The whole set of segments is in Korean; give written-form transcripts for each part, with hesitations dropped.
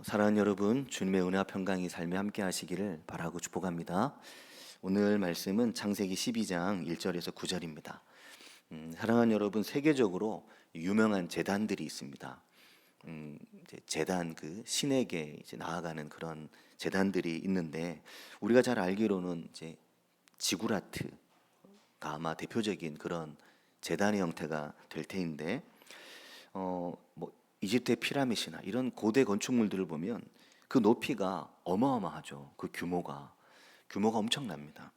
사랑하는 여러분, 주님의 은혜와 평강이 삶에 함께 하시기를 바라고 축복합니다. 오늘 말씀은 창세기 12장 1절에서 9절입니다. 사랑하는 여러분, 세계적으로 유명한 제단들이 있습니다. 이제 제단, 그 신에게 이제 나아가는 그런 제단들이 있는데, 우리가 잘 알기로는 이제 지구라트가 아마 대표적인 그런 제단의 형태가 될 테인데, 뭐 이집트의 피라미드나 이런 고대 건축물들을 보면 그 높이가 어마어마하죠. 그 규모가 엄청납니다.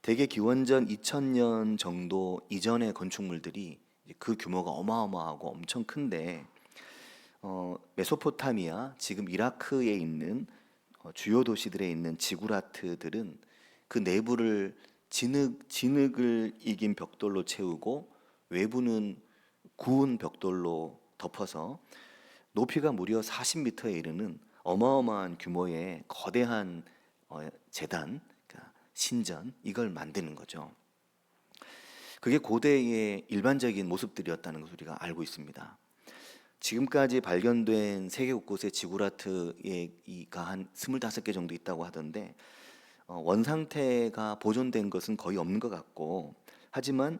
대개 기원전 2000년 정도 이전의 건축물들이 그 규모가 어마어마하고 엄청 큰데, 메소포타미아, 지금 이라크에 있는 주요 도시들에 있는 지구라트들은 그 내부를 진흙을 이긴 벽돌로 채우고 외부는 구운 벽돌로 덮어서 높이가 무려 40m에 이르는 어마어마한 규모의 거대한 제단, 그러니까 신전, 이걸 만드는 거죠. 그게 고대의 일반적인 모습들이었다는 것을 우리가 알고 있습니다. 지금까지 발견된 세계 곳곳의 지구라트가 한 25개 정도 있다고 하던데, 원상태가 보존된 것은 거의 없는 것 같고, 하지만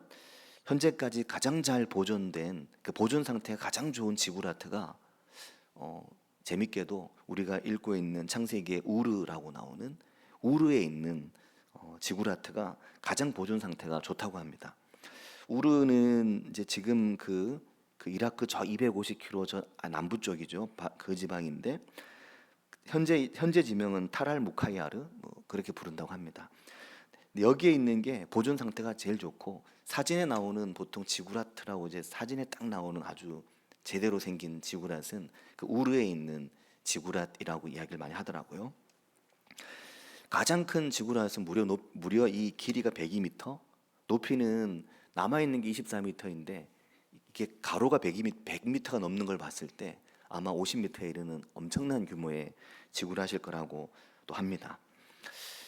현재까지 가장 잘 보존된, 그 보존 상태가 가장 좋은 지구라트가 재밌게도 우리가 읽고 있는 창세기의 우르라고 나오는 우르에 있는 지구라트가 가장 보존 상태가 좋다고 합니다. 우르는 이제 지금 그 이라크 저 250km 남부 쪽이죠. 그 지방인데 현재 지명은 타랄 무카이아르, 뭐 그렇게 부른다고 합니다. 여기에 있는 게 보존 상태가 제일 좋고, 사진에 나오는 보통 지구라트라고 이제 사진에 딱 나오는 아주 제대로 생긴 지구랏은 그 우르에 있는 지구랏이라고 이야기를 많이 하더라고요. 가장 큰 지구랏은 무려 이 길이가 102m, 높이는 남아 있는 게 24m인데 이게 가로가 100m가 넘는 걸 봤을 때 아마 50m에 이르는 엄청난 규모의 지구랏일 거라고 또 합니다.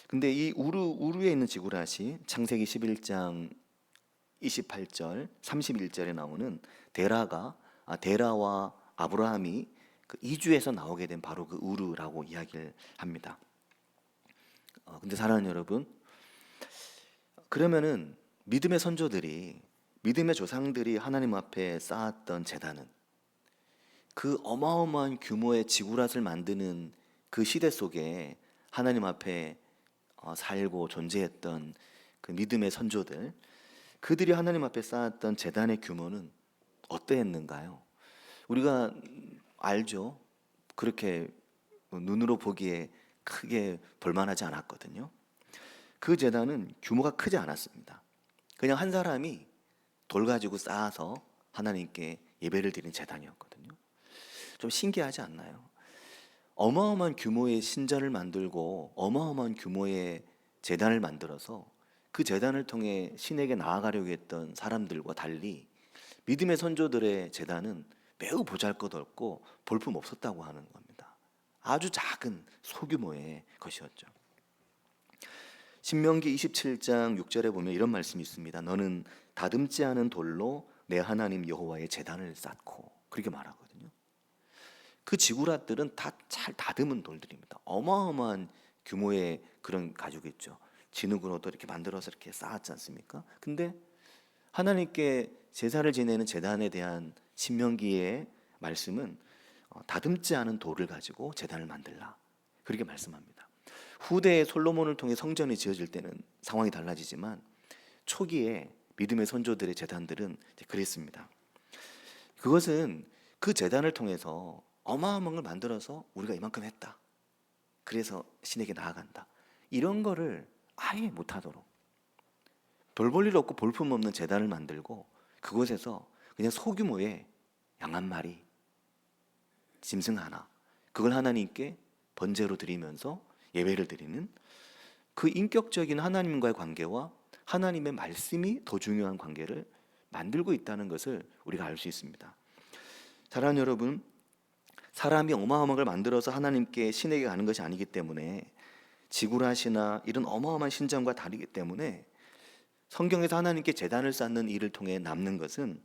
근데 이 우르에 있는 지구랏이 창세기 11장 28절, 31절에 나오는 데라와 아브라함이 그 이주에서 나오게 된 바로 그 우르라고 이야기를 합니다. 근데 사랑하는 여러분, 그러면은 믿음의 선조들이, 믿음의 조상들이 하나님 앞에 쌓았던 제단은, 그 어마어마한 규모의 지구랏을 만드는 그 시대 속에 하나님 앞에 살고 존재했던 그 믿음의 선조들, 그들이 하나님 앞에 쌓았던 제단의 규모는 어떠했는가요? 우리가 알죠. 그렇게 눈으로 보기에 크게 볼만하지 않았거든요. 그 제단은 규모가 크지 않았습니다. 그냥 한 사람이 돌 가지고 쌓아서 하나님께 예배를 드린 제단이었거든요. 좀 신기하지 않나요? 어마어마한 규모의 신전을 만들고 어마어마한 규모의 제단을 만들어서 그 제단을 통해 신에게 나아가려고 했던 사람들과 달리 믿음의 선조들의 제단은 매우 보잘것없고 볼품 없었다고 하는 겁니다. 아주 작은 소규모의 것이었죠. 신명기 27장 6절에 보면 이런 말씀이 있습니다. 너는 다듬지 않은 돌로 내 하나님 여호와의 제단을 쌓고, 그렇게 말하거든요. 그 지구랏들은 다 잘 다듬은 돌들입니다. 어마어마한 규모의 그런 가죽이죠. 진흙으로도 이렇게 만들어서 이렇게 쌓았지 않습니까? 근데 하나님께 제사를 지내는 제단에 대한 신명기의 말씀은 다듬지 않은 돌을 가지고 제단을 만들라, 그렇게 말씀합니다. 후대에 솔로몬을 통해 성전이 지어질 때는 상황이 달라지지만 초기에 믿음의 선조들의 제단들은 그랬습니다. 그것은 그 제단을 통해서 어마어마한 걸 만들어서 우리가 이만큼 했다, 그래서 신에게 나아간다, 이런 거를 아예 못하도록 별 볼 일 없고 볼품 없는 제단을 만들고 그곳에서 그냥 소규모의 양 한 마리, 짐승 하나, 그걸 하나님께 번제로 드리면서 예배를 드리는 그 인격적인 하나님과의 관계와 하나님의 말씀이 더 중요한 관계를 만들고 있다는 것을 우리가 알 수 있습니다. 사랑하는 여러분, 사람이 어마어마한 걸 만들어서 하나님께 신에게 가는 것이 아니기 때문에, 지구랏이나 이런 어마어마한 신전과 다르기 때문에 성경에서 하나님께 제단을 쌓는 일을 통해 남는 것은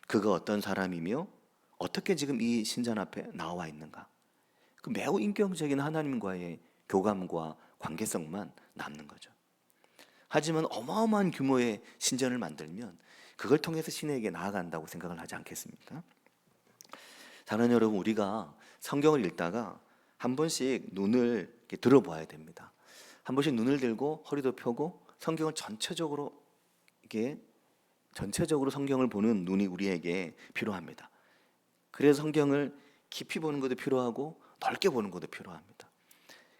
그가 어떤 사람이며 어떻게 지금 이 신전 앞에 나와 있는가, 그 매우 인격적인 하나님과의 교감과 관계성만 남는 거죠. 하지만 어마어마한 규모의 신전을 만들면 그걸 통해서 신에게 나아간다고 생각을 하지 않겠습니까? 사랑하는 여러분, 우리가 성경을 읽다가 한 번씩 눈을 이렇게 들어봐야 됩니다. 한 번씩 눈을 들고 허리도 펴고 성경을 전체적으로 성경을 보는 눈이 우리에게 필요합니다. 그래서 성경을 깊이 보는 것도 필요하고 넓게 보는 것도 필요합니다.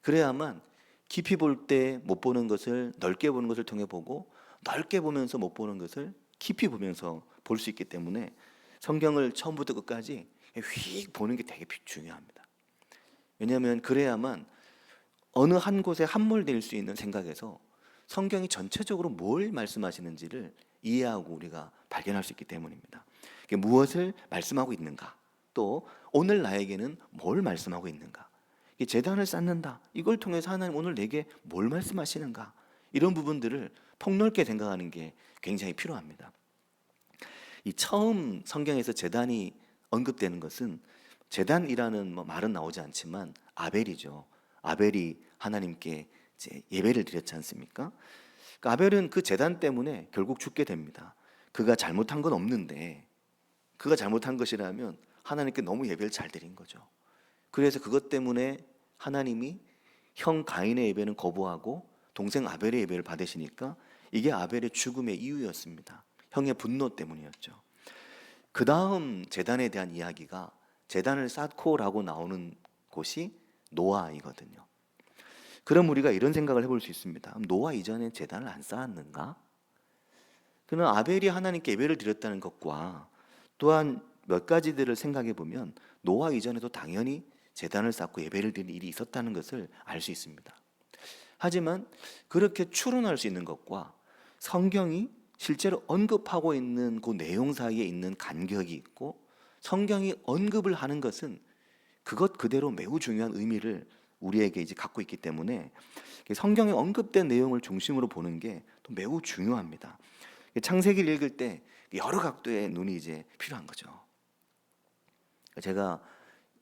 그래야만 깊이 볼 때 못 보는 것을 넓게 보는 것을 통해 보고, 넓게 보면서 못 보는 것을 깊이 보면서 볼 수 있기 때문에 성경을 처음부터 끝까지 휙 보는 게 되게 중요합니다. 왜냐하면 그래야만 어느 한 곳에 함몰될 수 있는 생각에서 성경이 전체적으로 뭘 말씀하시는지를 이해하고 우리가 발견할 수 있기 때문입니다. 무엇을 말씀하고 있는가, 또 오늘 나에게는 뭘 말씀하고 있는가, 제단을 쌓는다, 이걸 통해서 하나님 오늘 내게 뭘 말씀하시는가, 이런 부분들을 폭넓게 생각하는 게 굉장히 필요합니다. 이 처음 성경에서 제단이 언급되는 것은, 제단이라는 말은 나오지 않지만 아벨이죠. 아벨이 하나님께 이제 예배를 드렸지 않습니까? 그러니까 아벨은 그 제단 때문에 결국 죽게 됩니다. 그가 잘못한 건 없는데, 그가 잘못한 것이라면 하나님께 너무 예배를 잘 드린 거죠. 그래서 그것 때문에 하나님이 형 가인의 예배는 거부하고 동생 아벨의 예배를 받으시니까 이게 아벨의 죽음의 이유였습니다. 형의 분노 때문이었죠. 그 다음 제단에 대한 이야기가 제단을 쌓고라고 나오는 곳이 노아이거든요. 그럼 우리가 이런 생각을 해볼 수 있습니다. 노아 이전에 제단을 안 쌓았는가? 그러나 아벨이 하나님께 예배를 드렸다는 것과 또한 몇 가지들을 생각해 보면 노아 이전에도 당연히 제단을 쌓고 예배를 드리는 일이 있었다는 것을 알 수 있습니다. 하지만 그렇게 추론할 수 있는 것과 성경이 실제로 언급하고 있는 그 내용 사이에 있는 간격이 있고, 성경이 언급을 하는 것은 그것 그대로 매우 중요한 의미를 우리에게 이제 갖고 있기 때문에 성경에 언급된 내용을 중심으로 보는 게 또 매우 중요합니다. 창세기를 읽을 때 여러 각도의 눈이 이제 필요한 거죠. 제가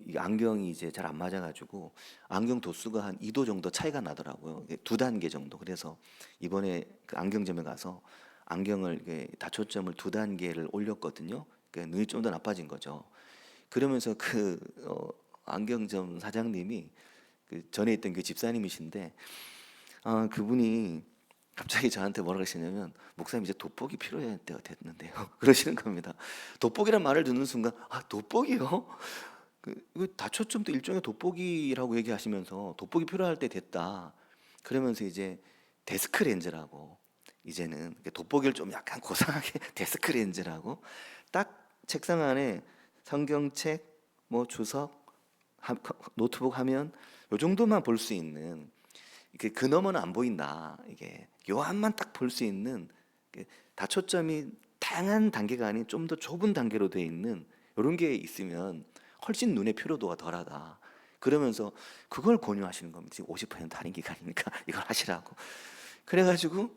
이 안경이 이제 잘 안 맞아가지고 안경 도수가 한 2도 정도 차이가 나더라고요. 2단계 정도. 그래서 이번에 그 안경점에 가서 안경을 다초점을 2단계를 올렸거든요. 그러니까 눈이 좀 더 나빠진 거죠. 그러면서 그 안경점 사장님이 그 전에 있던 그 집사님이신데, 그분이 갑자기 저한테 뭐라 그러시냐면, 목사님 이제 돋보기 필요할 때가 됐는데요. 그러시는 겁니다. 돋보기란 말을 듣는 순간, 돋보기요? 이거 다초점도 일종의 돋보기라고 얘기하시면서 돋보기 필요할 때 됐다. 그러면서 이제 데스크 렌즈라고, 이제는 돋보기를 좀 약간 고상하게 데스크 렌즈라고, 딱 책상 안에 성경책, 주석, 노트북 하면 요 정도만 볼 수 있는, 그 너머는 안 보인다, 이게 요한만 딱 볼 수 있는, 다초점이 다양한 단계가 아닌 좀 더 좁은 단계로 되어 있는 이런 게 있으면 훨씬 눈의 피로도가 덜하다. 그러면서 그걸 권유하시는 겁니다. 지금 50% 할인 기간이니까 이걸 하시라고. 그래가지고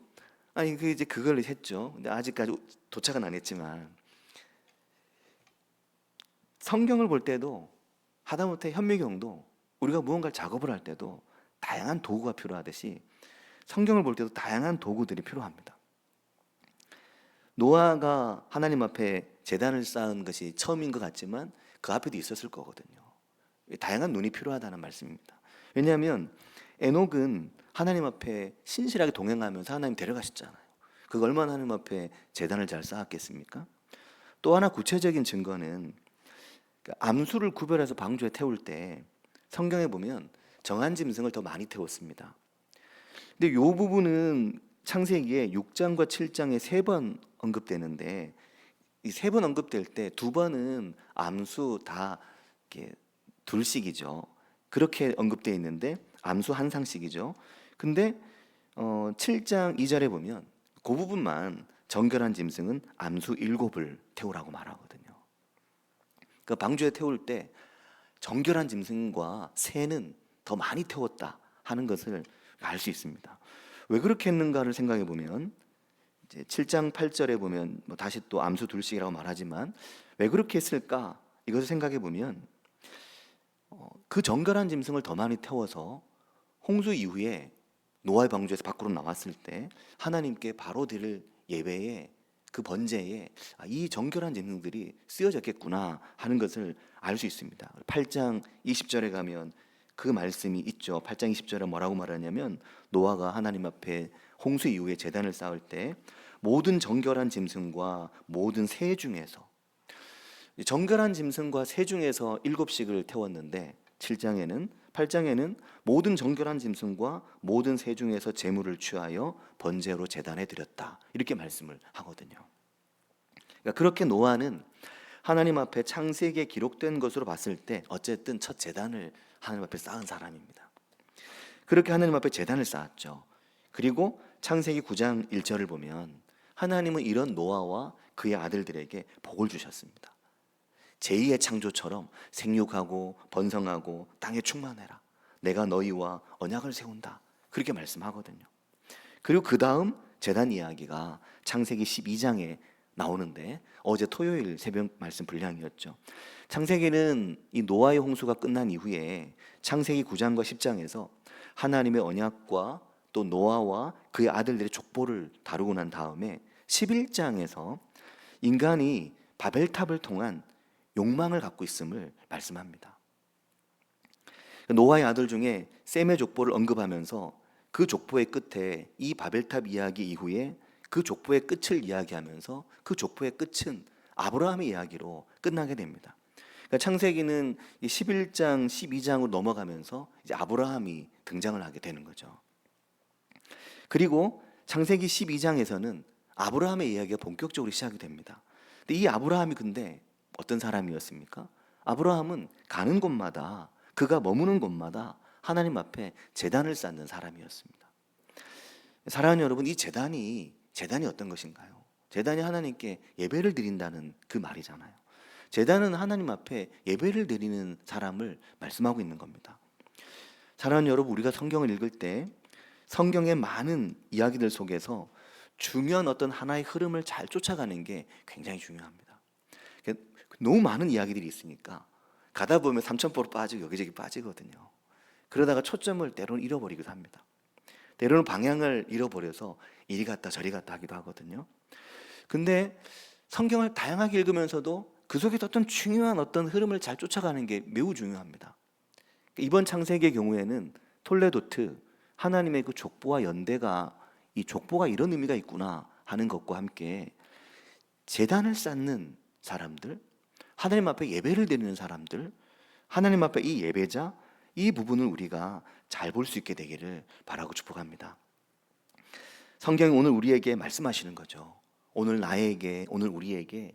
이제 그걸 했죠. 근데 아직까지 도착은 안 했지만, 성경을 볼 때도 하다못해 현미경도 우리가 무언가를 작업을 할 때도 다양한 도구가 필요하듯이 성경을 볼 때도 다양한 도구들이 필요합니다. 노아가 하나님 앞에 제단을 쌓은 것이 처음인 것 같지만 그 앞에도 있었을 거거든요. 다양한 눈이 필요하다는 말씀입니다. 왜냐하면 에녹은 하나님 앞에 신실하게 동행하면서 하나님 데려가셨잖아요. 그거 얼마나 하나님 앞에 제단을 잘 쌓았겠습니까? 또 하나 구체적인 증거는 암수를 구별해서 방주에 태울 때 성경에 보면 정한 짐승을 더 많이 태웠습니다. 근데 이 부분은 창세기에 6장과 7장에 3번 언급되는데, 이 3번 언급될 때 2번은 암수 다 이렇게 둘씩이죠. 그렇게 언급되어 있는데 암수 한 상씩이죠. 근데 7장 2절에 보면 그 부분만 정결한 짐승은 암수 7을 태우라고 말하거든요. 그러니까 방주에 태울 때 정결한 짐승과 새는 더 많이 태웠다 하는 것을 알 수 있습니다. 왜 그렇게 했는가를 생각해 보면, 이제 7장 8절에 보면 다시 또 암수 둘씩이라고 말하지만 왜 그렇게 했을까? 이것을 생각해 보면 그 정결한 짐승을 더 많이 태워서 홍수 이후에 노아의 방주에서 밖으로 나왔을 때 하나님께 바로 드릴 예배에 그 번제에 이 정결한 짐승들이 쓰여졌겠구나 하는 것을 알 수 있습니다. 8장 20절에 가면 그 말씀이 있죠. 8장 20절에 뭐라고 말하냐면 노아가 하나님 앞에 홍수 이후에 제단을 쌓을 때 모든 정결한 짐승과 모든 새 중에서, 정결한 짐승과 새 중에서 7씩을 태웠는데 8장에는 모든 정결한 짐승과 모든 새 중에서 제물을 취하여 번제로 제단에 드렸다, 이렇게 말씀을 하거든요. 그러니까 그렇게 노아는 하나님 앞에 창세기에 기록된 것으로 봤을 때 어쨌든 첫 제단을 하나님 앞에 쌓은 사람입니다. 그렇게 하나님 앞에 제단을 쌓았죠. 그리고 창세기 9장 1절을 보면 하나님은 이런 노아와 그의 아들들에게 복을 주셨습니다. 제2의 창조처럼 생육하고 번성하고 땅에 충만해라, 내가 너희와 언약을 세운다, 그렇게 말씀하거든요. 그리고 그 다음 제단 이야기가 창세기 12장에 나오는데 어제 토요일 새벽 말씀 분량이었죠. 창세기는 이 노아의 홍수가 끝난 이후에 창세기 9장과 10장에서 하나님의 언약과 또 노아와 그의 아들들의 족보를 다루고 난 다음에 11장에서 인간이 바벨탑을 통한 욕망을 갖고 있음을 말씀합니다. 노아의 아들 중에 셈의 족보를 언급하면서 그 족보의 끝에 이 바벨탑 이야기 이후에 그 족보의 끝을 이야기하면서 그 족보의 끝은 아브라함의 이야기로 끝나게 됩니다. 그러니까 창세기는 11장, 12장으로 넘어가면서 이제 아브라함이 등장을 하게 되는 거죠. 그리고 창세기 12장에서는 아브라함의 이야기가 본격적으로 시작이 됩니다. 근데 이 아브라함이 근데 어떤 사람이었습니까? 아브라함은 가는 곳마다, 그가 머무는 곳마다 하나님 앞에 제단을 쌓는 사람이었습니다. 사랑하는 여러분, 이 제단이 어떤 것인가요? 제단이 하나님께 예배를 드린다는 그 말이잖아요. 제단은 하나님 앞에 예배를 드리는 사람을 말씀하고 있는 겁니다. 사랑하는 여러분, 우리가 성경을 읽을 때 성경의 많은 이야기들 속에서 중요한 어떤 하나의 흐름을 잘 쫓아가는 게 굉장히 중요합니다. 너무 많은 이야기들이 있으니까 가다 보면 삼천포로 빠지고 여기저기 빠지거든요. 그러다가 초점을 때로는 잃어버리기도 합니다. 때로는 방향을 잃어버려서 이리 갔다 저리 갔다 하기도 하거든요. 근데 성경을 다양하게 읽으면서도 그 속에서 어떤 중요한 어떤 흐름을 잘 쫓아가는 게 매우 중요합니다. 이번 창세기의 경우에는 톨레도트, 하나님의 그 족보와 연대가, 이 족보가 이런 의미가 있구나 하는 것과 함께 제단을 쌓는 사람들, 하나님 앞에 예배를 드리는 사람들, 하나님 앞에 이 예배자, 이 부분을 우리가 잘 볼 수 있게 되기를 바라고 축복합니다. 성경이 오늘 우리에게 말씀하시는 거죠. 오늘 나에게, 오늘 우리에게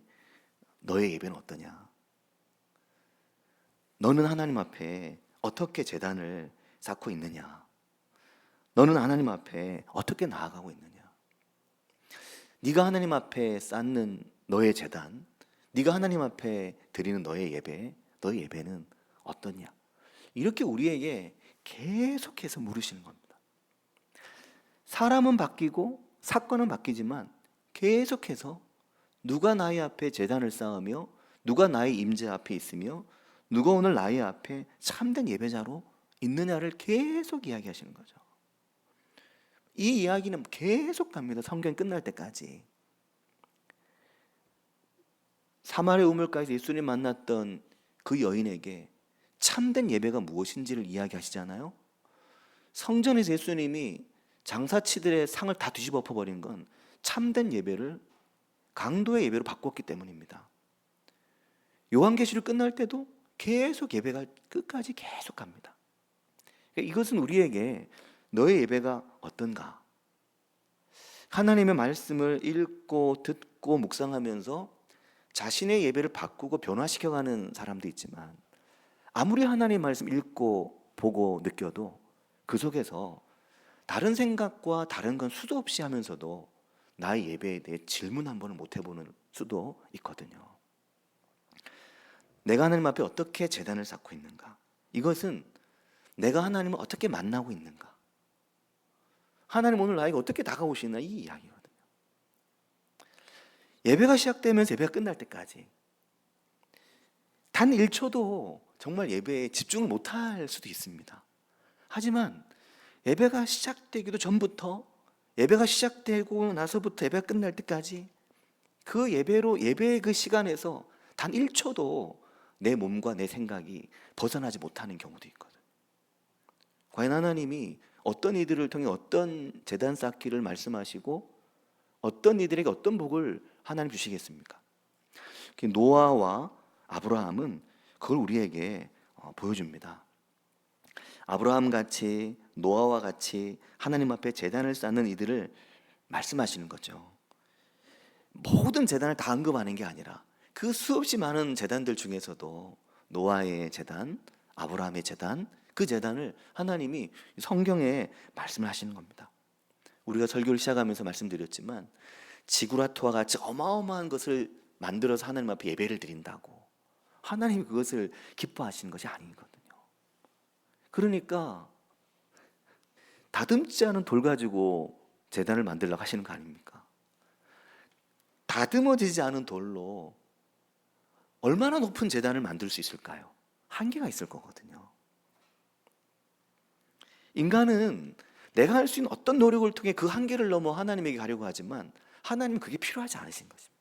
너의 예배는 어떠냐? 너는 하나님 앞에 어떻게 제단을 쌓고 있느냐? 너는 하나님 앞에 어떻게 나아가고 있느냐? 네가 하나님 앞에 쌓는 너의 제단, 네가 하나님 앞에 드리는 너의 예배는 어떠냐? 이렇게 우리에게 계속해서 물으시는 겁니다. 사람은 바뀌고 사건은 바뀌지만 계속해서 누가 나의 앞에 제단을 쌓으며 누가 나의 임재 앞에 있으며 누가 오늘 나의 앞에 참된 예배자로 있느냐를 계속 이야기하시는 거죠. 이 이야기는 계속 갑니다. 성경 끝날 때까지. 사마리아 우물가에서 예수님 만났던 그 여인에게 참된 예배가 무엇인지를 이야기하시잖아요. 성전에서 예수님이 장사치들의 상을 다 뒤집어 엎어버린 건 참된 예배를 강도의 예배로 바꿨기 때문입니다. 요한계시록 끝날 때도 계속 예배가 끝까지 계속 갑니다. 이것은 우리에게 너의 예배가 어떤가? 하나님의 말씀을 읽고 듣고 묵상하면서 자신의 예배를 바꾸고 변화시켜가는 사람도 있지만 아무리 하나님의 말씀 읽고 보고 느껴도 그 속에서 다른 생각과 다른 건 수도 없이 하면서도 나의 예배에 대해 질문 한 번을 못 해보는 수도 있거든요. 내가 하나님 앞에 어떻게 제단을 쌓고 있는가? 이것은 내가 하나님을 어떻게 만나고 있는가? 하나님 오늘 나에게 어떻게 다가오시나, 이 이야기거든요. 예배가 시작되면서 예배가 끝날 때까지 단 1초도 정말 예배에 집중을 못할 수도 있습니다. 하지만 예배가 시작되기도 전부터, 예배가 시작되고 나서부터 예배가 끝날 때까지 그 예배의 그 시간에서 단 1초도 내 몸과 내 생각이 벗어나지 못하는 경우도 있거든. 과연 하나님이 어떤 이들을 통해 어떤 제단 쌓기를 말씀하시고 어떤 이들에게 어떤 복을 하나님 주시겠습니까? 노아와 아브라함은 그걸 우리에게 보여줍니다. 아브라함 같이, 노아와 같이 하나님 앞에 제단을 쌓는 이들을 말씀하시는 거죠. 모든 제단을 다 언급하는 게 아니라 그 수없이 많은 제단들 중에서도 노아의 제단, 아브라함의 제단, 그 제단을 하나님이 성경에 말씀을 하시는 겁니다. 우리가 설교를 시작하면서 말씀드렸지만 지구라토와 같이 어마어마한 것을 만들어서 하나님 앞에 예배를 드린다고 하나님이 그것을 기뻐하시는 것이 아니거든요. 그러니까 다듬지 않은 돌 가지고 제단을 만들려고 하시는 거 아닙니까? 다듬어지지 않은 돌로 얼마나 높은 제단을 만들 수 있을까요? 한계가 있을 거거든요. 인간은 내가 할 수 있는 어떤 노력을 통해 그 한계를 넘어 하나님에게 가려고 하지만 하나님은 그게 필요하지 않으신 것입니다.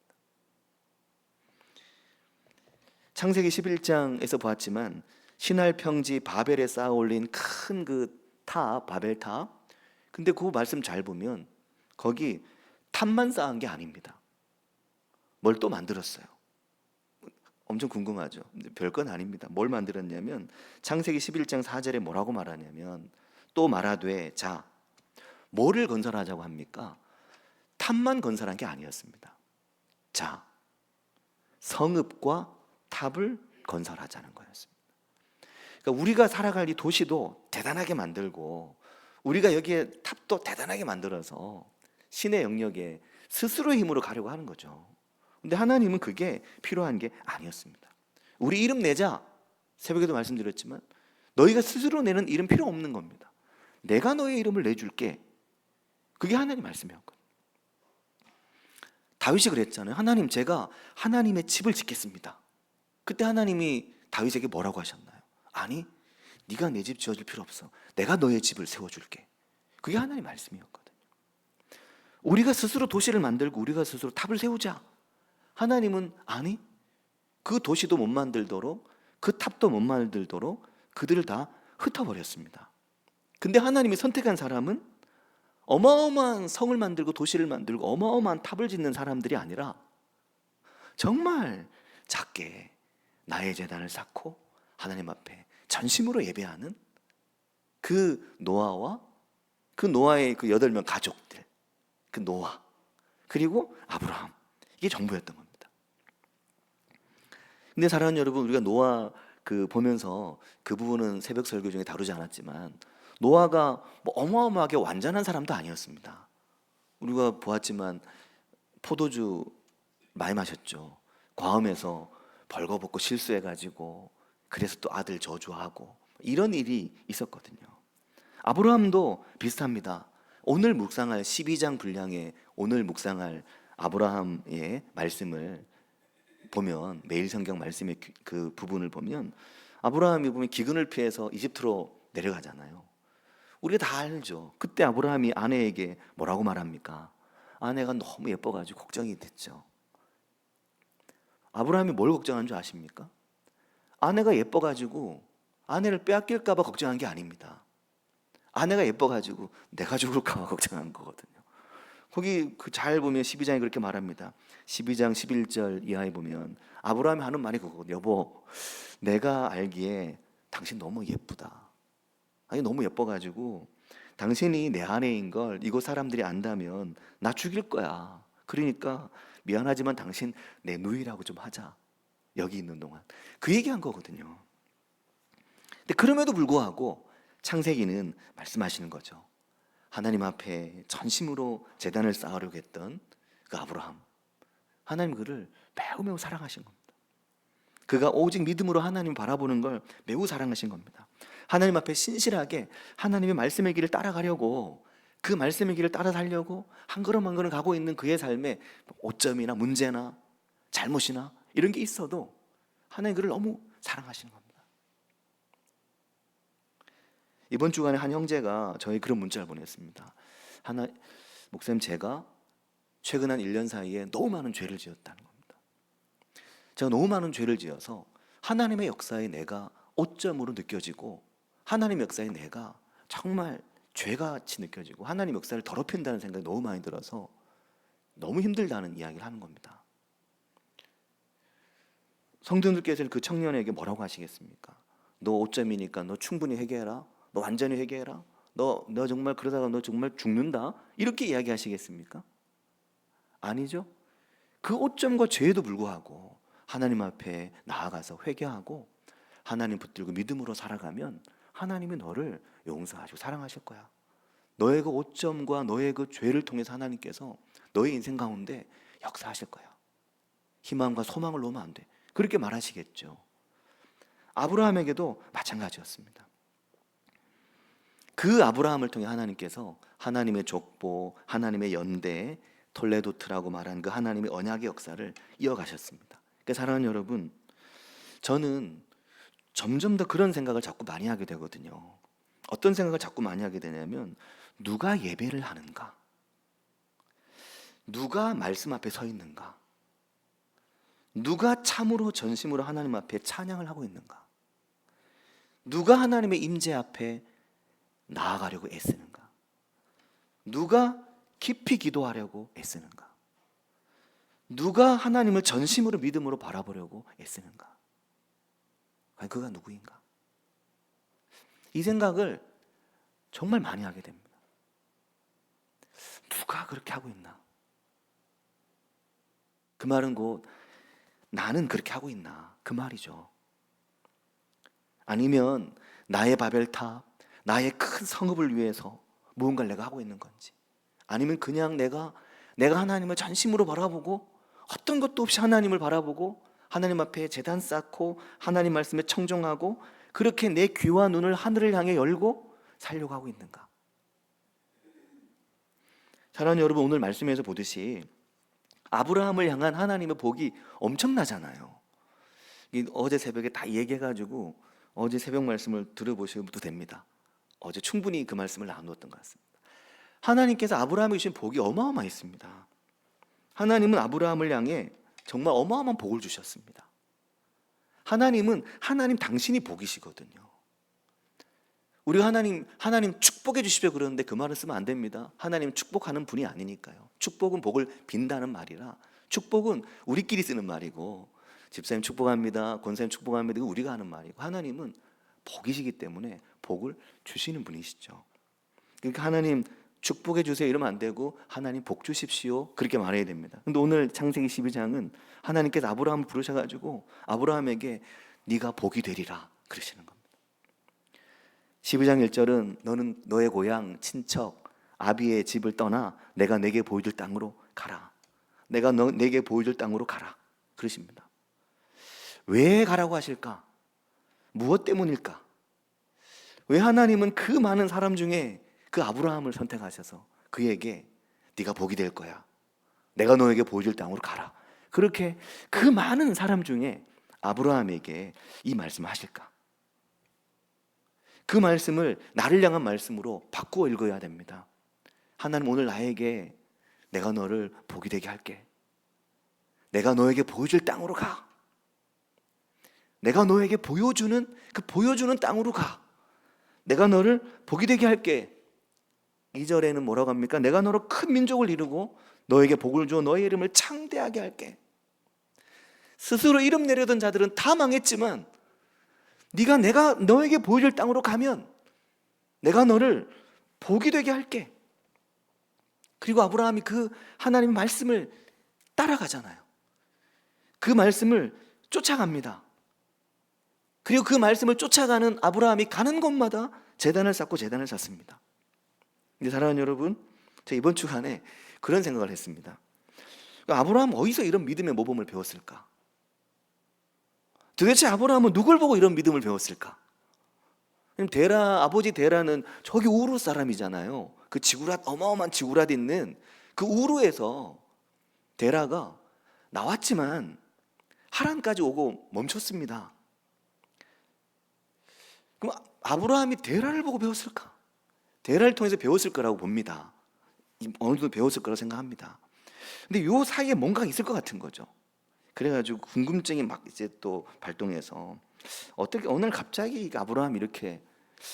창세기 11장에서 보았지만 신할 평지 바벨에 쌓아 올린 큰 그 탑, 바벨 탑. 근데 그 말씀 잘 보면 거기 탑만 쌓은 게 아닙니다. 뭘 또 만들었어요. 엄청 궁금하죠. 별건 아닙니다. 뭘 만들었냐면 창세기 11장 4절에 뭐라고 말하냐면 또 말하되 자, 뭐를 건설하자고 합니까? 탑만 건설한 게 아니었습니다. 자, 성읍과 탑을 건설하자는 거였습니다. 그러니까 우리가 살아갈 이 도시도 대단하게 만들고 우리가 여기에 탑도 대단하게 만들어서 신의 영역에 스스로의 힘으로 가려고 하는 거죠. 근데 하나님은 그게 필요한 게 아니었습니다. 우리 이름 내자. 새벽에도 말씀드렸지만 너희가 스스로 내는 이름 필요 없는 겁니다. 내가 너의 이름을 내줄게. 그게 하나님 말씀이었거든요. 다윗이 그랬잖아요. 하나님, 제가 하나님의 집을 짓겠습니다. 그때 하나님이 다윗에게 뭐라고 하셨나요? 아니, 네가 내 집 지어줄 필요 없어. 내가 너의 집을 세워줄게. 그게 하나님 말씀이었거든요. 우리가 스스로 도시를 만들고 우리가 스스로 탑을 세우자. 하나님은 아니, 그 도시도 못 만들도록 그 탑도 못 만들도록 그들을 다 흩어버렸습니다. 근데 하나님이 선택한 사람은 어마어마한 성을 만들고 도시를 만들고 어마어마한 탑을 짓는 사람들이 아니라 정말 작게 나의 제단을 쌓고 하나님 앞에 전심으로 예배하는 그 노아와 그 노아의 그 8명 가족들, 그 노아 그리고 아브라함, 이게 전부였던 겁니다. 근데 사랑하는 여러분, 우리가 노아 그 보면서 그 부분은 새벽 설교 중에 다루지 않았지만 노아가 뭐 어마어마하게 완전한 사람도 아니었습니다. 우리가 보았지만 포도주 많이 마셨죠. 과음해서 벌거벗고 실수해가지고 그래서 또 아들 저주하고 이런 일이 있었거든요. 아브라함도 비슷합니다. 오늘 묵상할 12장 분량의 오늘 묵상할 아브라함의 말씀을 보면 매일 성경 말씀의 그 부분을 보면 아브라함이 보면 기근을 피해서 이집트로 내려가잖아요. 우리가 다 알죠. 그때 아브라함이 아내에게 뭐라고 말합니까? 아내가 너무 예뻐가지고 걱정이 됐죠. 아브라함이 뭘 걱정한 줄 아십니까? 아내가 예뻐가지고 아내를 빼앗길까 봐 걱정한 게 아닙니다. 아내가 예뻐가지고 내가 죽을까 봐 걱정한 거거든요. 거기 그 잘 보면 12장에 그렇게 말합니다. 12장 11절 이하에 보면 아브라함이 하는 말이 그거거든요. 여보, 내가 알기에 당신 너무 예쁘다. 아니 너무 예뻐가지고 당신이 내 아내인 걸 이곳 사람들이 안다면 나 죽일 거야. 그러니까 미안하지만 당신 내 누이라고 좀 하자. 여기 있는 동안. 그 얘기한 거거든요. 근데 그럼에도 불구하고 창세기는 말씀하시는 거죠. 하나님 앞에 전심으로 제단을 쌓으려고 했던 그 아브라함, 하나님 그를 매우 매우 사랑하신 겁니다. 그가 오직 믿음으로 하나님 바라보는 걸 매우 사랑하신 겁니다. 하나님 앞에 신실하게 하나님의 말씀의 길을 따라가려고, 그 말씀의 길을 따라 살려고 한 걸음 한 걸음 가고 있는 그의 삶에 오점이나 문제나 잘못이나 이런 게 있어도 하나님 그를 너무 사랑하시는 겁니다. 이번 주간에 한 형제가 저희 그런 문자를 보냈습니다. 목사님, 제가 최근 한 1년 사이에 너무 많은 죄를 지었다는 겁니다. 제가 너무 많은 죄를 지어서 하나님의 역사에 내가 오점으로 느껴지고, 하나님의 역사에 내가 정말 죄같이 느껴지고, 하나님 역사를 더럽힌다는 생각이 너무 많이 들어서 너무 힘들다는 이야기를 하는 겁니다. 성도님들께서는 그 청년에게 뭐라고 하시겠습니까? 너 5점이니까 너 충분히 회개해라, 너 완전히 회개해라, 너 정말 그러다가 너 정말 죽는다, 이렇게 이야기하시겠습니까? 아니죠. 그 5점과 죄에도 불구하고 하나님 앞에 나아가서 회개하고 하나님 붙들고 믿음으로 살아가면 하나님이 너를 용서하시고 사랑하실 거야. 너의 그 5점과 너의 그 죄를 통해서 하나님께서 너의 인생 가운데 역사하실 거야. 희망과 소망을 놓으면 안 돼. 그렇게 말하시겠죠. 아브라함에게도 마찬가지였습니다. 그 아브라함을 통해 하나님께서 하나님의 족보, 하나님의 연대, 톨레도트라고 말한 그 하나님의 언약의 역사를 이어가셨습니다. 그러니까 사랑하는 여러분, 저는 점점 더 그런 생각을 자꾸 많이 하게 되거든요. 어떤 생각을 자꾸 많이 하게 되냐면, 누가 예배를 하는가? 누가 말씀 앞에 서 있는가? 누가 참으로 전심으로 하나님 앞에 찬양을 하고 있는가? 누가 하나님의 임재 앞에 나아가려고 애쓰는가? 누가 깊이 기도하려고 애쓰는가? 누가 하나님을 전심으로 믿음으로 바라보려고 애쓰는가? 과연 그가 누구인가? 이 생각을 정말 많이 하게 됩니다. 누가 그렇게 하고 있나? 그 말은 곧 나는 그렇게 하고 있나? 그 말이죠. 아니면 나의 바벨탑, 나의 큰 성읍을 위해서 무언가를 내가 하고 있는 건지, 아니면 그냥 내가 하나님을 전심으로 바라보고 어떤 것도 없이 하나님을 바라보고 하나님 앞에 제단 쌓고 하나님 말씀에 청종하고 그렇게 내 귀와 눈을 하늘을 향해 열고 살려고 하고 있는가? 사랑하는 여러분, 오늘 말씀에서 보듯이 아브라함을 향한 하나님의 복이 엄청나잖아요. 어제 새벽에 다 얘기해가지고 어제 새벽 말씀을 들어보셔도 됩니다. 어제 충분히 그 말씀을 나누었던 것 같습니다. 하나님께서 아브라함에게 주신 복이 어마어마했습니다. 하나님은 아브라함을 향해 정말 어마어마한 복을 주셨습니다. 하나님 당신이 복이시거든요. 우리가 하나님 축복해 주십시오 그러는데 그 말을 쓰면 안 됩니다. 하나님 축복하는 분이 아니니까요. 축복은 복을 빈다는 말이라, 축복은 우리끼리 쓰는 말이고, 집사님 축복합니다, 권사님 축복합니다, 이거 우리가 하는 말이고, 하나님은 복이시기 때문에 복을 주시는 분이시죠. 그러니까 하나님 축복해 주세요 이러면 안 되고, 하나님 복 주십시오 그렇게 말해야 됩니다. 근데 오늘 창세기 12장은 하나님께서 아브라함을 부르셔가지고 아브라함에게 네가 복이 되리라 그러시는 겁니다. 12장 1절은 너는 너의 고향 친척 아비의 집을 떠나 내가 내게 보여줄 땅으로 가라. 내가 내게 보여줄 땅으로 가라 그러십니다. 왜 가라고 하실까? 무엇 때문일까? 왜 하나님은 그 많은 사람 중에 그 아브라함을 선택하셔서 그에게 네가 복이 될 거야, 내가 너에게 보여줄 땅으로 가라, 그렇게 그 많은 사람 중에 아브라함에게 이 말씀을 하실까? 그 말씀을 나를 향한 말씀으로 바꾸어 읽어야 됩니다. 하나님, 오늘 나에게 내가 너를 복이 되게 할게. 내가 너에게 보여줄 땅으로 가. 내가 너에게 보여주는 땅으로 가. 내가 너를 복이 되게 할게. 2절에는 뭐라고 합니까? 내가 너로 큰 민족을 이루고 너에게 복을 주어 너의 이름을 창대하게 할게. 스스로 이름 내려던 자들은 다 망했지만 내가 너에게 보여줄 땅으로 가면 내가 너를 복이 되게 할게. 그리고 아브라함이 그 하나님의 말씀을 따라가잖아요. 그 말씀을 쫓아갑니다. 그리고 그 말씀을 쫓아가는 아브라함이 가는 곳마다 제단을 쌓고 제단을 쌓습니다. 근데 사랑하는 여러분, 제가 이번 주간에 그런 생각을 했습니다. 아브라함 어디서 이런 믿음의 모범을 배웠을까? 도대체 아브라함은 누굴 보고 이런 믿음을 배웠을까? 아버지 데라는 저기 우르 사람이잖아요. 그 어마어마한 지구랏 있는 그 우르에서 데라가 나왔지만 하란까지 오고 멈췄습니다. 그럼 아브라함이 데라를 보고 배웠을까? 데라를 통해서 배웠을 거라고 봅니다. 어느 정도 배웠을 거라고 생각합니다. 근데 요 사이에 뭔가 있을 것 같은 거죠. 그래가지고 궁금증이 막 이제 또 발동해서 어떻게 오늘 갑자기 아브라함이 이렇게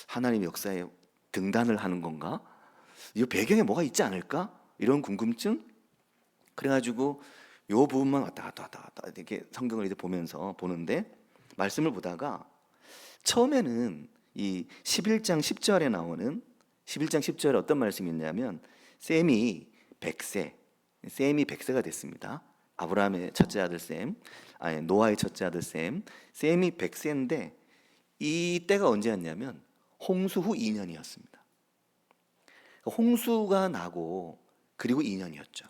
하나님 역사에 등단을 하는 건가? 이 배경에 뭐가 있지 않을까? 이런 궁금증? 그래가지고 요 부분만 왔다 갔다 이렇게 성경을 이제 보면서 보는데 말씀을 보다가 처음에는 이 11장 10절에 나오는 11장 10절에 어떤 말씀이 있냐면 셈이 100세가 됐습니다. 아브라함의 첫째 아들 셈, 아니 노아의 첫째 아들 셈, 셈이 100세인데 이 때가 언제였냐면 홍수 후 2년이었습니다. 홍수가 나고 그리고 2년이었죠.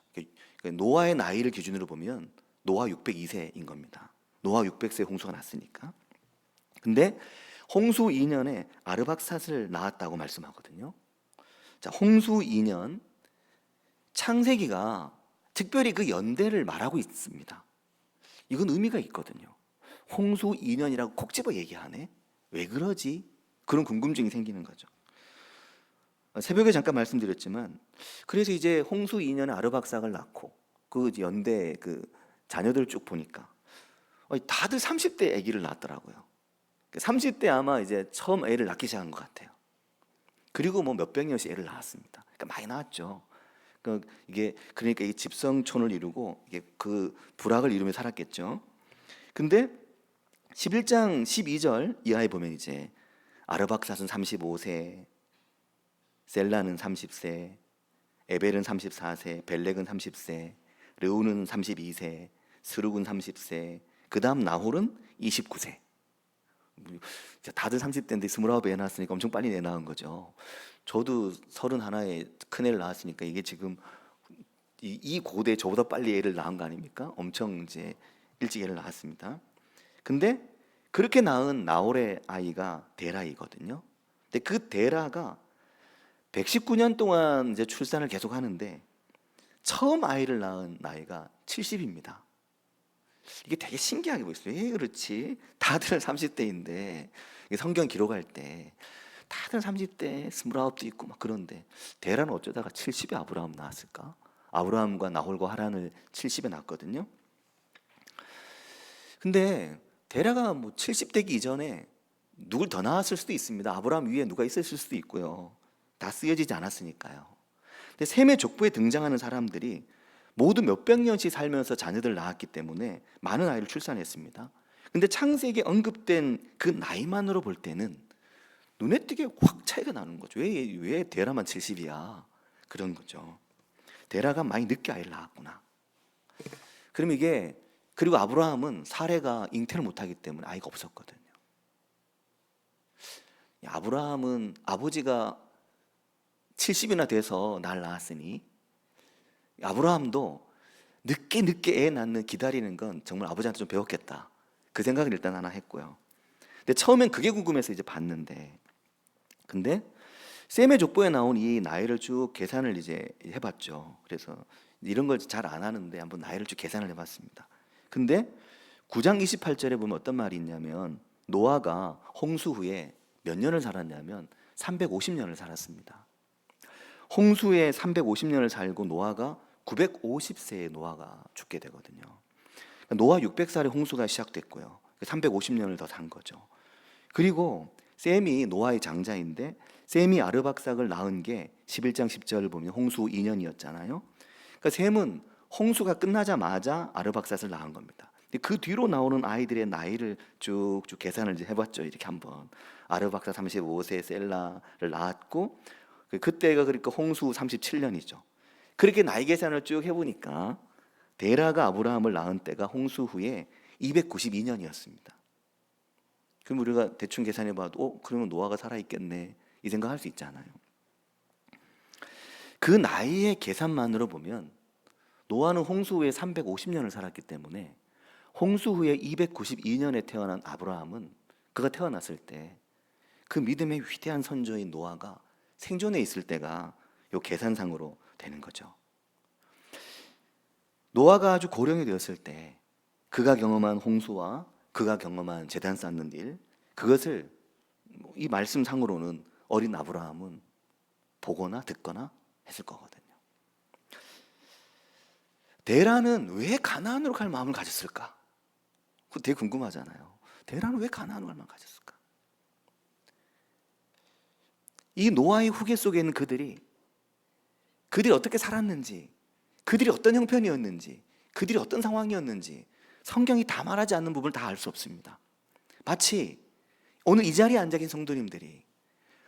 노아의 나이를 기준으로 보면 노아 602세인 겁니다. 노아 600세 홍수가 났으니까. 근데 홍수 2년에 아르박삿을 낳았다고 말씀하거든요. 자, 홍수 2년 창세기가 특별히 그 연대를 말하고 있습니다. 이건 의미가 있거든요. 홍수 2년이라고 콕 집어 얘기하네. 왜 그러지? 그런 궁금증이 생기는 거죠. 새벽에 잠깐 말씀드렸지만 그래서 이제 홍수 2년에 아르박삭을 낳고 그 연대 그 자녀들 쭉 보니까 다들 30대 아기를 낳았더라고요. 30대 아마 이제 처음 애를 낳기 시작한 것 같아요. 그리고 뭐 몇백 년씩 애를 낳았습니다. 그러니까 많이 낳았죠. 그러니까 이 집성촌을 이루고 이게 그 부락을 이루며 살았겠죠. 근데 11장 12절 이하에 보면 이제 아르박삿은 35세, 셀라는 30세, 에벨은 34세, 벨렉은 30세, 르우는 32세, 스룩은 30세, 그 다음 나홀은 29세. 다들 30대인데 29애 애 낳았으니까 엄청 빨리 애 낳은 거죠. 저도 31에 큰애를 낳았으니까 이게 지금 이 고대에 저보다 빨리 애를 낳은 거 아닙니까? 엄청 이제 일찍 애를 낳았습니다. 근데 그렇게 낳은 나홀의 아이가 데라이거든요. 근데 그 데라가 119년 동안 이제 출산을 계속 하는데 처음 아이를 낳은 나이가 70입니다. 이게 되게 신기하게 보였어요. 왜 그렇지? 다들 30대인데 성경 기록할 때 다들 30대, 29도 있고 막 그런데 데라는 어쩌다가 70에 아브라함 낳았을까? 아브라함과 나홀과 하란을 70에 낳았거든요. 근데 데라가 뭐 70대기 이전에 누굴 더 낳았을 수도 있습니다. 아브라함 위에 누가 있었을 수도 있고요. 다 쓰여지지 않았으니까요. 근데 셈의 족보에 등장하는 사람들이 모두 몇백 년씩 살면서 자녀들을 낳았기 때문에 많은 아이를 출산했습니다. 근데 창세기에 언급된 그 나이만으로 볼 때는 눈에 띄게 확 차이가 나는 거죠. 왜 데라만 70이야? 그런 거죠. 데라가 많이 늦게 아이를 낳았구나. 그럼 이게 그리고 아브라함은 사레가 잉태를 못하기 때문에 아이가 없었거든요. 아브라함은 아버지가 70이나 돼서 날 낳았으니 아브라함도 늦게 애 낳는 기다리는 건 정말 아버지한테 좀 배웠겠다. 그 생각을 일단 하나 했고요. 근데 처음엔 그게 궁금해서 이제 봤는데 근데 셈의 족보에 나온 이 나이를 쭉 계산을 이제 해봤죠. 그래서 이런 걸 잘 안 하는데 한번 나이를 쭉 계산을 해봤습니다. 근데 9장 28절에 보면 어떤 말이 있냐면 노아가 홍수 후에 몇 년을 살았냐면 350년을 살았습니다. 홍수에 350년을 살고 노아가 950세에 노아가 죽게 되거든요. 노아 600살에 홍수가 시작됐고요. 350년을 더 산 거죠. 그리고 셈이 노아의 장자인데 셈이 아르박삭을 낳은 게 11장 10절을 보면 홍수 2년이었잖아요. 그러니까 셈은 홍수가 끝나자마자 아르박삿을 낳은 겁니다. 그 뒤로 나오는 아이들의 나이를 쭉쭉 계산을 이제 해봤죠. 이렇게 한번 아르박삿 35세 셀라를 낳았고 그때가 그러니까 홍수 37년이죠. 그렇게 나이 계산을 쭉 해보니까 데라가 아브라함을 낳은 때가 홍수 후에 292년이었습니다. 그럼 우리가 대충 계산해봐도 그러면 노아가 살아있겠네 이 생각할 수 있잖아요. 그 나이의 계산만으로 보면 노아는 홍수 후에 350년을 살았기 때문에 홍수 후에 292년에 태어난 아브라함은 그가 태어났을 때 그 믿음의 위대한 선조인 노아가 생존해 있을 때가 요 계산상으로 되는 거죠. 노아가 아주 고령이 되었을 때 그가 경험한 홍수와 그가 경험한 제단 쌓는 일 그것을 이 말씀상으로는 어린 아브라함은 보거나 듣거나 했을 거거든요. 데라는 왜 가나안으로 갈 마음을 가졌을까? 그거 되게 궁금하잖아요. 데라는 왜 가나안으로 갈 마음을 가졌을까? 이 노아의 후계 속에 있는 그들이 어떻게 살았는지, 그들이 어떤 형편이었는지, 그들이 어떤 상황이었는지 성경이 다 말하지 않는 부분을 다 알 수 없습니다. 마치 오늘 이 자리에 앉아 계신 성도님들이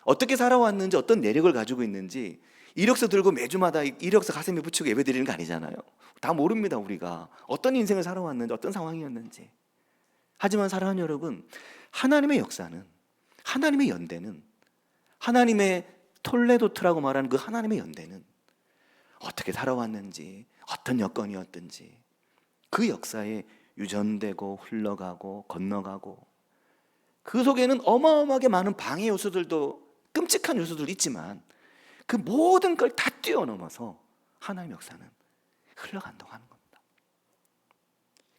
어떻게 살아왔는지, 어떤 내력을 가지고 있는지 이력서 들고 매주마다 이력서 가슴에 붙이고 예배 드리는 거 아니잖아요. 다 모릅니다. 우리가 어떤 인생을 살아왔는지, 어떤 상황이었는지. 하지만 사랑하는 여러분, 하나님의 역사는, 하나님의 연대는, 하나님의 톨레도트라고 말하는 그 하나님의 연대는 어떻게 살아왔는지, 어떤 여건이었든지 그 역사에 유전되고 흘러가고 건너가고, 그 속에는 어마어마하게 많은 방해 요소들도, 끔찍한 요소들도 있지만 그 모든 걸 다 뛰어넘어서 하나님의 역사는 흘러간다고 하는 겁니다.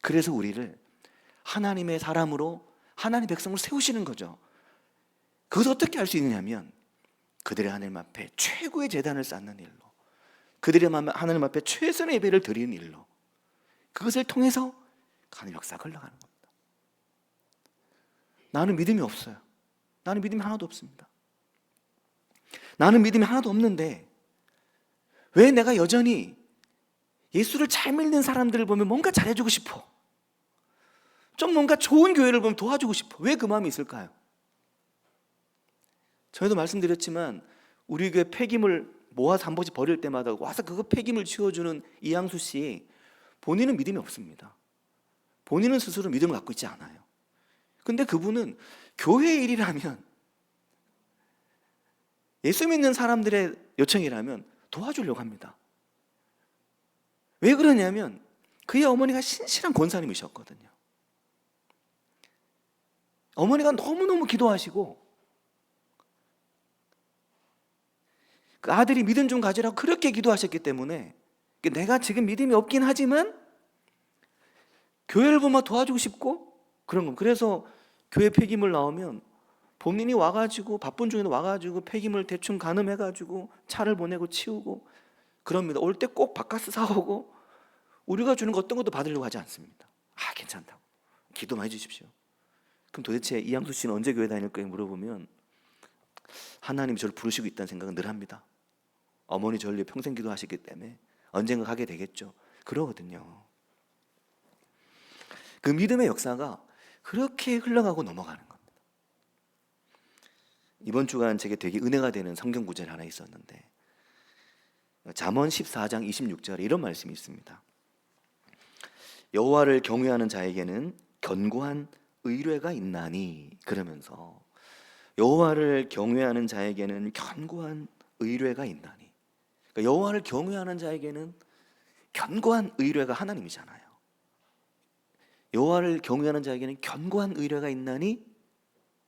그래서 우리를 하나님의 사람으로, 하나님의 백성으로 세우시는 거죠. 그것을 어떻게 할 수 있느냐면 그들의 하나님 앞에 최고의 제단을 쌓는 일로, 그들의 하나님 앞에 최선의 예배를 드리는 일로, 그것을 통해서 하나님의 역사가 흘러가는 겁니다. 나는 믿음이 없어요. 나는 믿음이 하나도 없습니다. 나는 믿음이 하나도 없는데 왜 내가 여전히 예수를 잘 믿는 사람들을 보면 뭔가 잘해주고 싶어, 좀 뭔가 좋은 교회를 보면 도와주고 싶어. 왜 그 마음이 있을까요? 전에도 말씀드렸지만 우리 교회 폐기물 모아서 한 번씩 버릴 때마다 와서 그거 폐기물 치워주는 이양수 씨, 본인은 믿음이 없습니다. 본인은 스스로 믿음을 갖고 있지 않아요. 근데 그분은 교회 일이라면, 예수 믿는 사람들의 요청이라면 도와주려고 합니다. 왜 그러냐면 그의 어머니가 신실한 권사님이셨거든요. 어머니가 너무너무 기도하시고 그 아들이 믿음 좀 가지라고 그렇게 기도하셨기 때문에 내가 지금 믿음이 없긴 하지만 교회를 보면 도와주고 싶고 그런 거. 그래서 교회 폐기물 나오면 본인이 와가지고 바쁜 중에도 와가지고 폐기물 대충 가늠해가지고 차를 보내고 치우고 그럽니다. 올 때 꼭 바카스 사오고 우리가 주는 거 어떤 것도 받으려고 하지 않습니다. 괜찮다고 기도만 해주십시오. 그럼 도대체 이양수 씨는 언제 교회 다닐 거예요? 물어보면 하나님이 저를 부르시고 있다는 생각은 늘 합니다. 어머니 저를 위해 평생 기도하셨기 때문에 언젠가 가게 되겠죠. 그러거든요. 그 믿음의 역사가 그렇게 흘러가고 넘어가는 겁니다. 이번 주간 제게 되게 은혜가 되는 성경 구절 하나 있었는데 잠언 14장 26절에 이런 말씀이 있습니다. 여호와를 경외하는 자에게는 견고한 의뢰가 있나니, 그러면서 여호와를 경외하는 자에게는 견고한 의뢰가 있나니, 그러니까 여호와를 경외하는 자에게는 견고한 의뢰가 하나님이잖아요. 여호와를 경외하는 자에게는 견고한 의뢰가 있나니,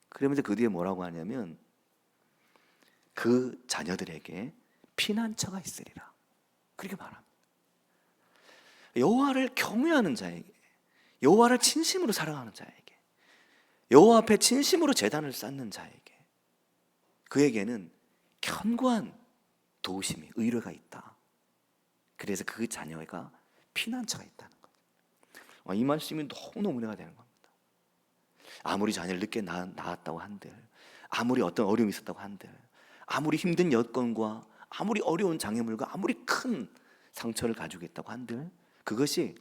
그러면서 그 뒤에 뭐라고 하냐면 그 자녀들에게 피난처가 있으리라, 그렇게 말합니다. 여호와를 경외하는 자에게, 여호와를 진심으로 사랑하는 자에게, 여호와 앞에 진심으로 제단을 쌓는 자에게, 그에게는 견고한 도우심이, 의뢰가 있다. 그래서 그 자녀가 피난처가 있다는 거예요. 이 말씀이 너무너무 은혜가 되는 겁니다. 아무리 자녀를 늦게 낳았다고 한들, 아무리 어떤 어려움이 있었다고 한들, 아무리 힘든 여건과 아무리 어려운 장애물과 아무리 큰 상처를 가지고 있다고 한들, 그것이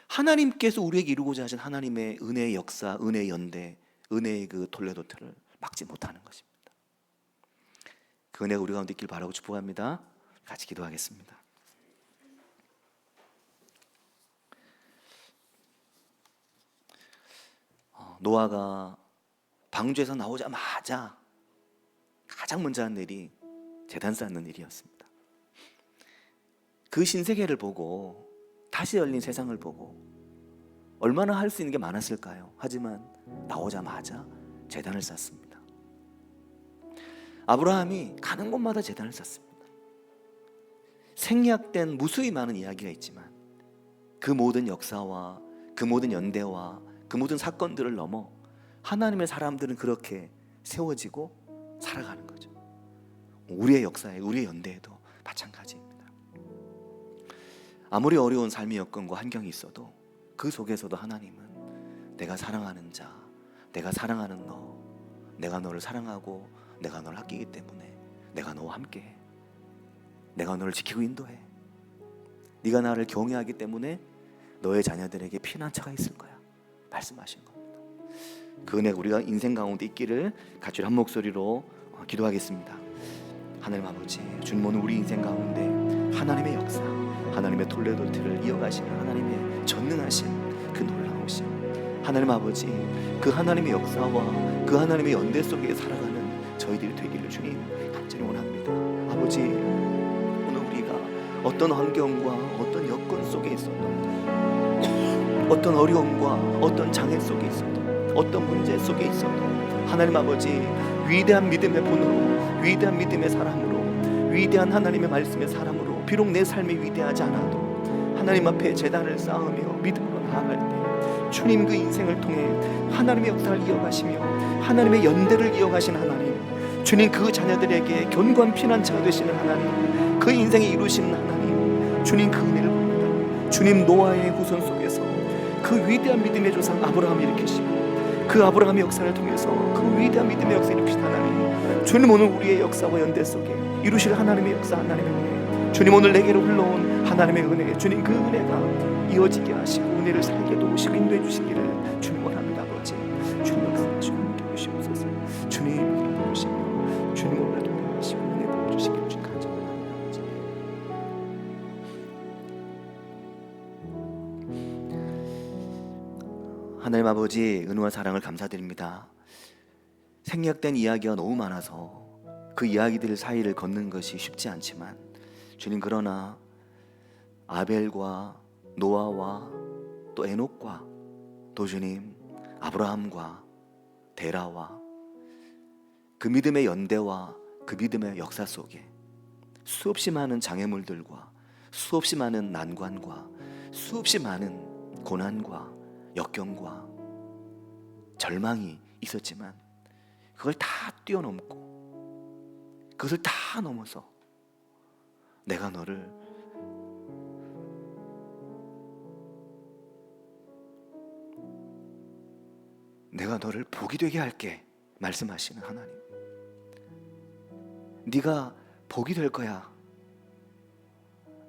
하나님께서 우리에게 이루고자 하신 하나님의 은혜의 역사, 은혜의 연대, 은혜의 그 톨레도트를 막지 못하는 것입니다. 그 은혜가 우리 가운데 있길 바라고 축복합니다. 같이 기도하겠습니다. 노아가 방주에서 나오자마자 가장 먼저 한 일이 제단 쌓는 일이었습니다. 그 신세계를 보고, 다시 열린 세상을 보고 얼마나 할 수 있는 게 많았을까요? 하지만 나오자마자 제단을 쌓습니다. 아브라함이 가는 곳마다 제단을 쌓습니다. 생략된 무수히 많은 이야기가 있지만 그 모든 역사와 그 모든 연대와 그 모든 사건들을 넘어 하나님의 사람들은 그렇게 세워지고 살아가는 거죠. 우리의 역사에, 우리의 연대에도 마찬가지입니다. 아무리 어려운 삶의 여건과 환경이 있어도 그 속에서도 하나님은 내가 사랑하는 자, 내가 사랑하는 너, 내가 너를 사랑하고 내가 너를 아끼기 때문에 내가 너와 함께해. 내가 너를 지키고 인도해. 네가 나를 경외하기 때문에 너의 자녀들에게 피난처가 있을 거야. 말씀하신 겁니다. 그 은혜가 우리가 인생 가운데 있기를 같이 한 목소리로 기도하겠습니다. 하나님 아버지, 주님 오늘 우리 인생 가운데 하나님의 역사, 하나님의 톨레도트를 이어가시는 하나님의 전능하신 그 놀라우신 하나님 아버지, 그 하나님의 역사와 그 하나님의 연대 속에 살아가는 저희들이 되기를 주님 간절히 원합니다. 아버지, 오늘 우리가 어떤 환경과 어떤 여건 속에 있어도, 어떤 어려움과 어떤 장애 속에 있어도, 어떤 문제 속에 있어도 하나님 아버지, 위대한 믿음의 본으로, 위대한 믿음의 사람으로, 위대한 하나님의 말씀의 사람으로, 비록 내 삶이 위대하지 않아도 하나님 앞에 제단을 쌓으며 믿음으로 나아갈 때 주님 그 인생을 통해 하나님의 역사를 이어가시며 하나님의 연대를 이어가신 하나님, 주님 그 자녀들에게 견고한 피난처가 되시는 하나님, 그 인생에 이루시는 하나님, 주님 그 은혜를 봅니다. 주님 노아의 후손 속에서 그 위대한 믿음의 조상 아브라함을 일으키시고 그 아브라함의 역사를 통해서 그 위대한 믿음의 역사를 일으키신 하나님, 주님 오늘 우리의 역사와 연대 속에 이루실 하나님의 역사, 하나님의 은혜, 주님 오늘 내게로 흘러온 하나님의 은혜, 주님 그 은혜가 이어지게 하시고 은혜를 살게 도우시고 인도해 주시기를 주님 원합니다. 아버지, 주님 역사하시고 함께 주시옵소서. 주님 이름 부르시며 주님 오늘 동행하시고 은혜 부어주시기를 주님 간절합니다. 아버지, 하나님 아버지, 은혜와 사랑을 감사드립니다. 생략된 이야기가 너무 많아서 그 이야기들 사이를 걷는 것이 쉽지 않지만 주님, 그러나 아벨과 노아와 또 에녹과 또 주님 아브라함과 데라와 그 믿음의 연대와 그 믿음의 역사 속에 수없이 많은 장애물들과 수없이 많은 난관과 수없이 많은 고난과 역경과 절망이 있었지만 그걸 다 뛰어넘고 그것을 다 넘어서 내가 너를 복이 되게 할게 말씀하시는 하나님, 네가 복이 될 거야.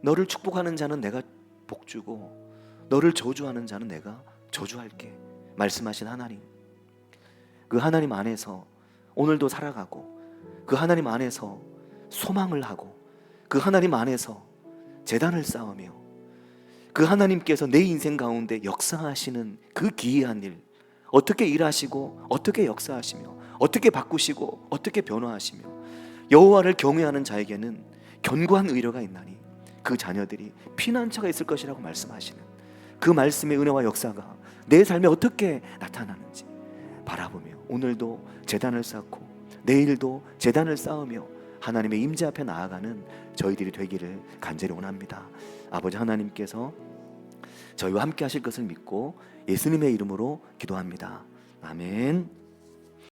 너를 축복하는 자는 내가 복주고 너를 저주하는 자는 내가 저주할게 말씀하신 하나님, 그 하나님 안에서 오늘도 살아가고 그 하나님 안에서 소망을 하고 그 하나님 안에서 제단을 쌓으며 그 하나님께서 내 인생 가운데 역사하시는 그 기이한 일, 어떻게 일하시고 어떻게 역사하시며 어떻게 바꾸시고 어떻게 변화하시며 여호와를 경외하는 자에게는 견고한 의료가 있나니 그 자녀들이 피난처가 있을 것이라고 말씀하시는 그 말씀의 은혜와 역사가 내 삶에 어떻게 나타나는지 바라보며 오늘도 제단을 쌓고 내일도 제단을 쌓으며 하나님의 임재 앞에 나아가는 저희들이 되기를 간절히 원합니다. 아버지 하나님께서 저희와 함께 하실 것을 믿고 예수님의 이름으로 기도합니다. 아멘.